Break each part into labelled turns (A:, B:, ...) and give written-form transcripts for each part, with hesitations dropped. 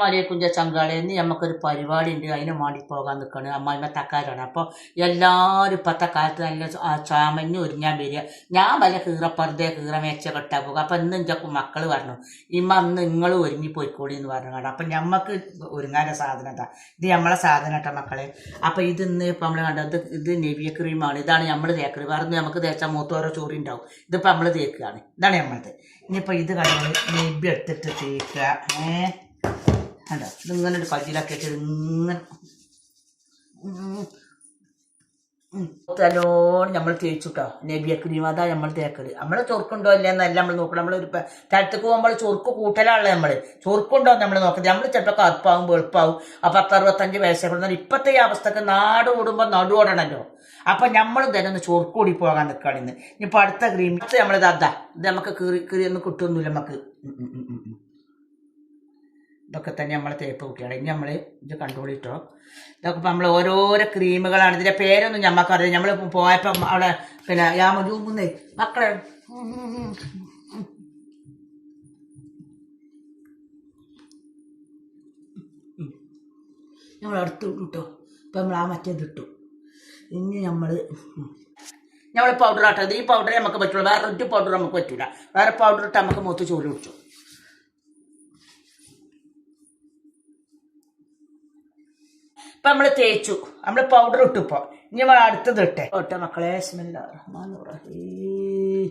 A: മലയക്കുഞ്ച ചങ്കാളേന്ന് നമുക്കൊരു പരിപാടി ഉണ്ട്. അതിന് വേണ്ടി പോകാൻ നിൽക്കണം. അമ്മായിമ്മ തക്കാരാണ്. അപ്പോൾ എല്ലാവരും ഇപ്പോഴത്തെ കാലത്ത് നല്ല ചാമഞ്ഞ് ഒരുങ്ങാൻ വരിക. ഞാൻ വല്ല കീറപ്പറുതെ കീറമേച്ച കെട്ടാൻ പോകുക. അപ്പം ഇന്ന് എൻ്റെ മക്കൾ പറഞ്ഞു, ഇമ്മ അന്ന് നിങ്ങൾ ഒരുങ്ങി പോയിക്കോളി എന്ന് പറഞ്ഞു കാണാം. അപ്പം ഞമ്മക്ക് ഒരുങ്ങാൻ്റെ സാധനം എന്താ ഇത്? നമ്മളെ സാധനം കേട്ടോ മക്കളെ. അപ്പം ഇതിന്ന് ഇപ്പം നമ്മൾ കണ്ടത് ഇത് നെവിയ ക്രീമാണ്. ഇതാണ് നമ്മൾ തേക്കല്. വേറെ നമുക്ക് തേച്ചാൽ മൂത്തോരോ ചോറി ഉണ്ടാവും. ഇതിപ്പോൾ നമ്മൾ തേക്കുകയാണ്. ഇതാണ് നമ്മളത്. ഇനിയിപ്പോൾ ഇത് കഴിഞ്ഞ് നെബി എടുത്തിട്ട് തേക്കുക. അല്ല ഇതിങ്ങനെ ഒരു കല്ലിലാക്കി വെച്ചിട്ട് ഇങ്ങനെ നല്ലോണം നമ്മൾ തേച്ചുട്ടോ. നെബിയ ക്രീം അതാ നമ്മൾ തേക്കല്. നമ്മൾ ചൊറുക്കുണ്ടോ ഇല്ലെന്നല്ല നമ്മൾ നോക്കണം. നമ്മളൊരു സ്ഥലത്തേക്ക് പോകുമ്പോൾ ചൊറുക്ക് കൂട്ടലാണല്ലോ. നമ്മൾ ചൊറുക്കുണ്ടോ നമ്മൾ നോക്കുന്നത്. നമ്മൾ ചിലപ്പോൾ കറുപ്പാവും വെളുപ്പാവും. 10-65 വയസ്സൊക്കെ ഇപ്പോഴത്തെ ഈ അവസ്ഥക്ക് നാട് ഓടുമ്പോൾ നടുവോടണല്ലോ. അപ്പം നമ്മളും തന്നെ ഒന്ന് ചൊറുക്കൂടി പോകാൻ നിൽക്കുകയാണ് ഇന്ന്. ഇനിയിപ്പോൾ അടുത്ത ക്രീം നമ്മളിത് അതാ ഇത് നമുക്ക് കീറിയൊന്നും കിട്ടുമൊന്നുമില്ല നമുക്ക്. ഇതൊക്കെ തന്നെ നമ്മളെ തേപ്പ് കുട്ടിയാണ്. ഇനി നമ്മൾ ഇത് കണ്ടുപിടിട്ടോ. ഇതൊക്കെ ഇപ്പം നമ്മൾ ഓരോരോ ക്രീമുകളാണ്. ഇതിൻ്റെ പേരൊന്നും ഞമ്മക്കറിയാം. നമ്മൾ പോയപ്പം അവിടെ പിന്നെ യാമൂന്നേ മക്കളെ നമ്മൾ അടുത്ത് കിട്ടോ. ഇപ്പം നമ്മൾ ആ മറ്റേത് ഇട്ടു. ഇനി നമ്മൾ പൗഡർ ആട്ടത്. ഈ പൗഡറേ നമുക്ക് പറ്റുള്ളൂ. വേറെ ഒരു പൗഡർ നമുക്ക് പറ്റില്ല. വേറെ പൗഡർ ഇട്ട് നമുക്ക് മൂത്ത് ചോറ് കുടിച്ചു. ഇപ്പം നമ്മൾ തേച്ചു. നമ്മൾ പൗഡർ ഇട്ടു. ഇപ്പോൾ ഇനി നമ്മൾ അടുത്തത് ഇട്ടെ ഒട്ട മക്കളെ. ബിസ്മില്ലാഹിർ റഹ്മാനിർ റഹീം.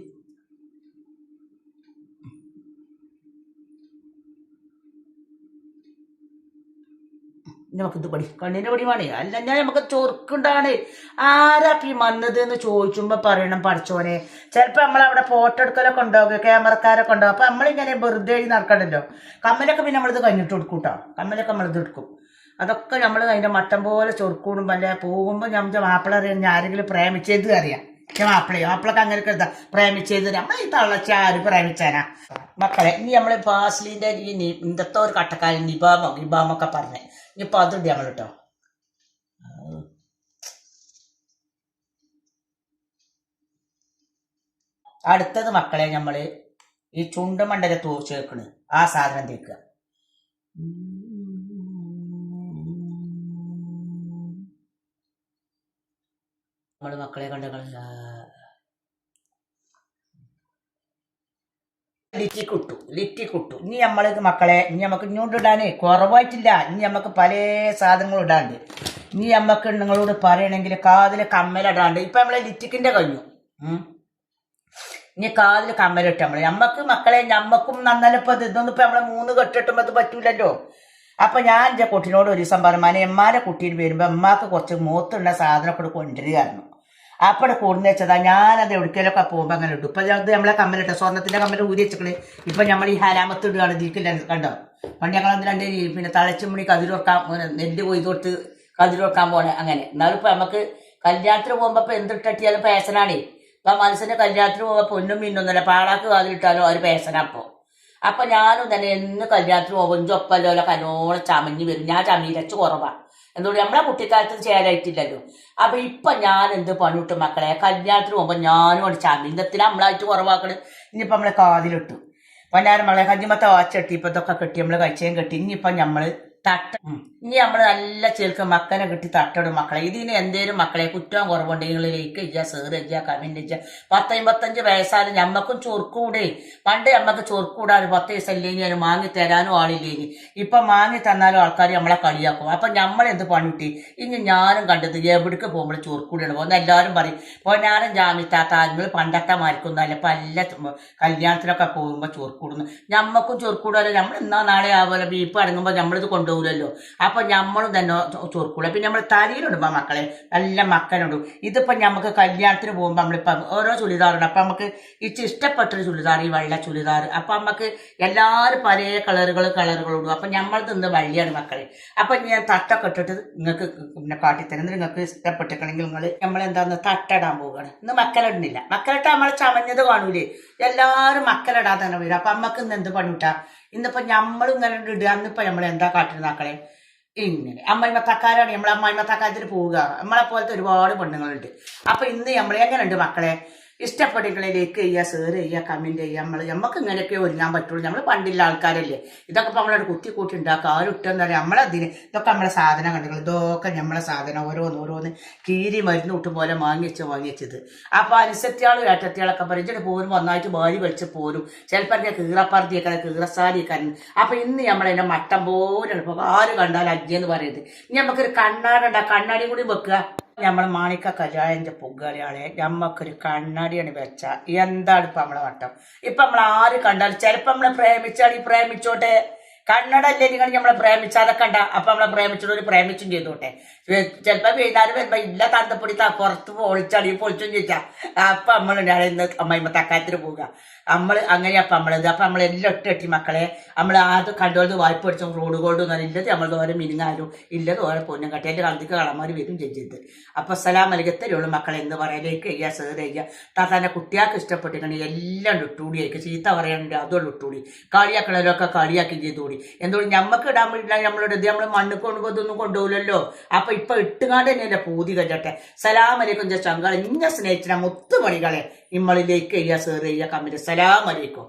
A: നമുക്കിത് പടി കണ്ണിൻ്റെ പടിയുമാണ്. അല്ല ഞാൻ നമുക്ക് ചൊറുക്കുണ്ടാണ്. ആരാ ഈ വന്നത് എന്ന് ചോദിച്ചുമ്പോൾ പറയണം പഠിച്ചോനെ. ചിലപ്പോൾ നമ്മളവിടെ ഫോട്ടോ എടുക്കലൊക്കെ ഉണ്ടാവുക, ക്യാമറക്കാരൊക്കെ ഉണ്ടാവും. അപ്പം നമ്മളിങ്ങനെ വെറുതെ നടക്കണ്ടല്ലോ. കമ്മലൊക്കെ പിന്നെ നമ്മളിത് കഴിഞ്ഞിട്ട് കൊടുക്കും കേട്ടോ. കമ്മലൊക്കെ നമ്മളിത് എടുക്കും. അതൊക്കെ നമ്മൾ അതിൻ്റെ മട്ടം പോലെ ചൊറുക്കൂടും. വല്ല പോകുമ്പോൾ നമ്മുടെ മാപ്പിള അറിയാം. ഞാൻ ആരെങ്കിലും പ്രേമിച്ചത് അറിയാം. മാപ്പിളൊക്കെ അങ്ങനെയൊക്കെ എന്താ പ്രേമിച്ചത്. നമ്മൾ ഈ തള്ളച്ച ആര് പ്രേമിച്ചാനാ മക്കളെ. ഇനി നമ്മൾ ഫാസ്ലിൻ്റെ ഈ ഇന്നത്തെ ഒരു കട്ടക്കാരൻ നിബാമൊക്കെ പറഞ്ഞേ. ഇനിയിപ്പോൾ അതുണ്ട് നമ്മൾ കേട്ടോ. അടുത്തത് മക്കളെ നമ്മൾ ഈ ചുണ്ടുമണ്ടല ചേർക്കണ് ആ സാധനം തേക്കുക. നമ്മൾ മക്കളെ കണ്ട ലിറ്റി കുട്ടു. ഇനി നമ്മൾ മക്കളെ ഇനി നമുക്ക് ഇങ്ങോട്ട് ഇടാനേ കുറവായിട്ടില്ല. ഇനി നമുക്ക് പല സാധനങ്ങളും ഇടാണ്ട്. ഇനി നമുക്ക് നിങ്ങളോട് പറയണമെങ്കിൽ കാതിൽ കമ്മലിടാണ്ട്. ഇപ്പം നമ്മളെ ലിറ്റിക്കിൻ്റെ കഴിഞ്ഞു. ഇനി കാതിൽ കമ്മലിട്ട് നമ്മക്ക് മക്കളെ ഞമ്മക്കും നന്നലപ്പോൾ ഇതൊന്നും ഇപ്പം നമ്മളെ 3 കെട്ടിട്ടുമ്പോൾ അത് പറ്റൂലല്ലോ. അപ്പം ഞാൻ എൻ്റെ കുട്ടീനോട് ഒരു ദിവസം പറഞ്ഞു, എമ്മാരെ കുട്ടീന് വരുമ്പോൾ അമ്മക്ക് കുറച്ച് മൂത്തുള്ള സാധനമൊക്കെ കൊണ്ടുവരികയായിരുന്നു. അപ്പോൾ കൂടുന്ന വെച്ചതാ. ഞാനത് എവിടേക്കെങ്കിലൊക്കെ പോകുമ്പോൾ അങ്ങനെ ഇട്ടു. ഇപ്പം അത് നമ്മളെ കമ്മലിട്ട സ്വർണ്ണത്തിൻ്റെ കമ്മൽ ഊരി വെച്ചിട്ട് ഇപ്പം നമ്മൾ ഈ ഹരാമത്ത് ഇടുകയാണ്. ഇതിക്കില്ല കണ്ടോ. പണ്ട് ഞങ്ങൾ രണ്ട് പിന്നെ തളച്ചുമണി കതിരൊക്കാൻ നെല്ല് കൊയ്തൊട്ട് കതിരൊക്കാൻ പോണേ അങ്ങനെ. എന്നാലും ഇപ്പം നമുക്ക് കല്യാണത്തിന് പോകുമ്പോൾ ഇപ്പം എന്തിട്ടിയാലും പേസനാണേ. ഇപ്പം മനസ്സിൻ്റെ കല്യാണത്തിന് പോകുമ്പോൾ പൊന്നും മീനൊന്നുമല്ല. പാടാക്ക് കാതിലിട്ടാലോ ഒരു പേസനാപ്പോൾ. അപ്പം ഞാനും തന്നെ എന്ന് കല്യാണത്തിന് പോകുമ്പോൾ ഒപ്പല്ലോ കല്ലോളം ചമഞ്ഞ് വരും. ഞാൻ ചമീരച്ച് കുറവാണ്. എന്തുകൊണ്ട് നമ്മളെ കുട്ടിക്കാലത്ത് ചേരായിട്ടില്ലല്ലോ. അപ്പം ഇപ്പം ഞാൻ എന്ത് പണിവിട്ടു മക്കളെ. കല്യാണത്തിന് പോകുമ്പോൾ ഞാനും അവിടെ ചമീനത്തിന് നമ്മളായിട്ട് കുറവാക്കണ്. ഇനിയിപ്പം നമ്മളെ കാതിലിട്ടു. പണ്ടാരം മകളെ കഞ്ഞിമത്തെ വാച്ചെട്ടി ഇപ്പം ഇതൊക്കെ കെട്ടി നമ്മൾ കഴിച്ചേം കെട്ടി. ഇനിയിപ്പം നമ്മൾ തട്ട ഇനി നമ്മൾ നല്ല ചേർക്ക് മക്കനെ കിട്ടി തട്ടടും മക്കളെ. ഇതിന് എന്തേലും മക്കളെ കുറ്റവും കുറവുണ്ടെങ്കിൽ ലൈക്ക് ചെയ്യുക, ഷെയർ ചെയ്യുക, കമൻറ്റ് ചെയ്യുക. 10-55 വയസ്സായാലും ഞമ്മക്കും ചൊറുക്കൂടെ. പണ്ട് ഞമ്മക്ക് ചൊറുക്കൂടാനും 10 വയസ്സല്ലെങ്കിൽ വാങ്ങി തരാനും ആളില്ലേനി. ഇപ്പം വാങ്ങി തന്നാലും ആൾക്കാർ നമ്മളെ കളിയാക്കും. അപ്പം നമ്മളെന്ത് പണിട്ടി. ഇനി ഞാനും കണ്ടത് എവിടേക്ക് പോകുമ്പോൾ ചൊറുക്കൂടിയാണ് പോകുന്നത്. എല്ലാവരും പറയും പൊന്നാരം ജാമിത്താത്ത നിങ്ങൾ പണ്ടത്തെ മാർക്കൊന്നുമല്ല. ഇപ്പം എല്ലാ കല്യാണത്തിനൊക്കെ പോകുമ്പോൾ ചൊറുക്കൂടുന്നു. ഞമ്മക്കും ചൊറുക്കൂടാലോ. നമ്മൾ എന്നാ നാളെ ആവുമല്ലോ ബീപ്പ് അടങ്ങുമ്പോൾ നമ്മളിത് കൊണ്ടുപോകില്ലല്ലോ. അപ്പം നമ്മളും തന്നെ ചൊറുക്കൂടും. പിന്നെ നമ്മൾ തലയിലിടുമ്പോൾ മക്കളെ നല്ല മക്കനിടും. ഇതിപ്പം നമുക്ക് കല്യാണത്തിന് പോകുമ്പോൾ നമ്മളിപ്പം ഓരോ ചുരിദാറുണ്ട്. അപ്പം നമുക്ക് ഇഷ്ടപ്പെട്ടൊരു ചുരിദാർ ഈ വെള്ള ചുരിദാർ. അപ്പം നമുക്ക് എല്ലാവരും പല കളറുകളും ഇടും. അപ്പം നമ്മൾ തിന്ന് വള്ളിയാണ് മക്കളെ. അപ്പം ഞാൻ തട്ടൊക്കെ ഇട്ടിട്ട് നിങ്ങൾക്ക് പിന്നെ കാട്ടിത്തരുന്നത് നിങ്ങൾക്ക് ഇഷ്ടപ്പെട്ടിട്ടുണ്ടെങ്കിൽ നമ്മളെന്താന്ന് തട്ടിടാൻ പോവുകയാണ്. ഇന്ന് മക്കളിടുന്നില്ല. മക്കളിട്ട് നമ്മൾ ചമഞ്ഞത് കാണൂലേ. എല്ലാവരും മക്കളിടാൻ തന്നെ വരും. അപ്പം നമുക്ക് ഇന്ന് എന്ത് പണിട്ടാ. ഇന്നിപ്പോൾ നമ്മളും ഇങ്ങനെ ഇടുക. അന്നിപ്പോൾ നമ്മൾ എന്താ കാട്ടുന്നത് മക്കളെ. ഇങ്ങനെ അമ്മായിമ്മ തക്കാരാണ്. നമ്മൾ അമ്മായിമ്മ തക്കാരത്തിൽ പോവുക. നമ്മളെ പോലത്തെ ഒരുപാട് പെണ്ണുങ്ങളുണ്ട്. അപ്പം ഇന്ന് നമ്മൾ എങ്ങനെയുണ്ട് മക്കളെ. ഇഷ്ടപ്പെട്ടെങ്കിലേക്ക് ചെയ്യുക, ഷെയർ ചെയ്യുക, കമന്റ് ചെയ്യുക. നമുക്ക് ഇങ്ങനെയൊക്കെ ഒരുങ്ങാൻ പറ്റുള്ളൂ. നമ്മൾ പണ്ടുള്ള ആൾക്കാരല്ലേ. ഇതൊക്കെ ഇപ്പൊ നമ്മളോട് കുത്തി കൂട്ടി ഉണ്ടാക്കുക. ആരും ഇട്ടെന്ന് പറയാം നമ്മളതിന്. ഇതൊക്കെ നമ്മളെ സാധനം കണ്ടുകൾ. ഇതൊക്കെ നമ്മളെ സാധനം ഓരോന്ന് കീരി മരുന്ന് കൂട്ടും പോലെ വാങ്ങിച്ചത്. അപ്പൊ അനുസത്തിയാളും ഏട്ടത്തിയാളൊക്കെ പറഞ്ഞിട്ട് പോരും ഒന്നായിട്ട് വാരി വലിച്ച് പോരും. ചിലപ്പോൾ കീറപ്പറത്തിയേക്കാൻ കീറസാരിയേക്കാൻ. അപ്പൊ ഇന്ന് നമ്മളതിന്റെ മട്ടം പോലെ ഇപ്പൊ ആര് കണ്ടാലും അജ്ജെന്ന് പറയുന്നത്. ഇനി നമുക്കൊരു കണ്ണാടി കണ്ണാടി കൂടി വെക്കുക. നമ്മൾ മാണിക്ക കല്യാണിന്റെ പൊങ്കാളിയാളെ നമ്മക്കൊരു കണ്ണാടിയാണ് വെച്ച എന്താണ് ഇപ്പൊ നമ്മളെ വട്ടം. ഇപ്പൊ നമ്മൾ ആര് കണ്ടാലും ചിലപ്പോ നമ്മളെ പ്രേമിച്ചോട്ടെ. കണ്ണടല്ലേ നിങ്ങൾ നമ്മളെ പ്രേമിച്ചാതെ കണ്ട. അപ്പൊ നമ്മളെ പ്രേമിച്ചോട് പ്രേമിച്ചും ചെയ്തോട്ടെ. ചിലപ്പോ വൈകുന്നേരം വരുമ്പോ ഇല്ല തന്തപ്പൊടി പുറത്ത് പൊളിച്ചും ചോദിച്ചാ അപ്പൊ നമ്മൾ ഇന്ന് അമ്മയമ്മ തക്കാത്തിന് പോവുക. അങ്ങനെ അപ്പൊ അപ്പൊ നമ്മളെല്ലാം ഒട്ടി മക്കളെ നമ്മൾ ആദ്യം കണ്ടോളത് വായ്പ പഠിച്ചും റോഡ് ഗോൾഡ് ഇല്ലത് നമ്മൾ ഓരോ മിനിങ്ങാലും ഇല്ലത് ഓരോ പൊന്നും കട്ടി എന്റെ കളത്തിക്ക് കളമാര് വരും ചെയ്ത്. അപ്പൊ സലാം അലികത്തരുള്ളൂ മക്കളെ എന്ന് പറയാലേക്ക് ചെയ്യുക, സേർ ചെയ്യുക. താത്താന്റെ കുട്ടിയാൾക്ക് ഇഷ്ടപ്പെട്ടിട്ടുണ്ടെങ്കിൽ എല്ലാം ഇട്ടുകൂടിയായിരിക്കും. ചീത്ത പറയാനുണ്ട് അതുകൊണ്ട് ഇട്ടുകൂടി. കളിയാക്കണവരൊക്കെ കളിയാക്കി ചെയ്തുകൂടി. എന്തുകൊണ്ട് ഞമ്മക്ക് ഇടാൻ വേണ്ടിയില്ല നമ്മളുടെ ഇത് നമ്മൾ മണ്ണ് കൊണ്ടുപോ ഇതൊന്നും കൊണ്ടുപോകില്ലല്ലോ. അപ്പൊ ഇപ്പൊ ഇട്ടുകാണ്ട് തന്നെ എന്റെ പൂതി കഴിച്ചട്ടെ. സലാം അലൈക്കും ചങ്കാളെ ഇന്ന സ്നേഹിച്ചിന മുത്തുമണികളെ ഇമ്മളിലേക്ക് ചെയ്യുക, സേർ ചെയ്യുക, കമ്മിറ്റ്. സലാം അലൈക്കും.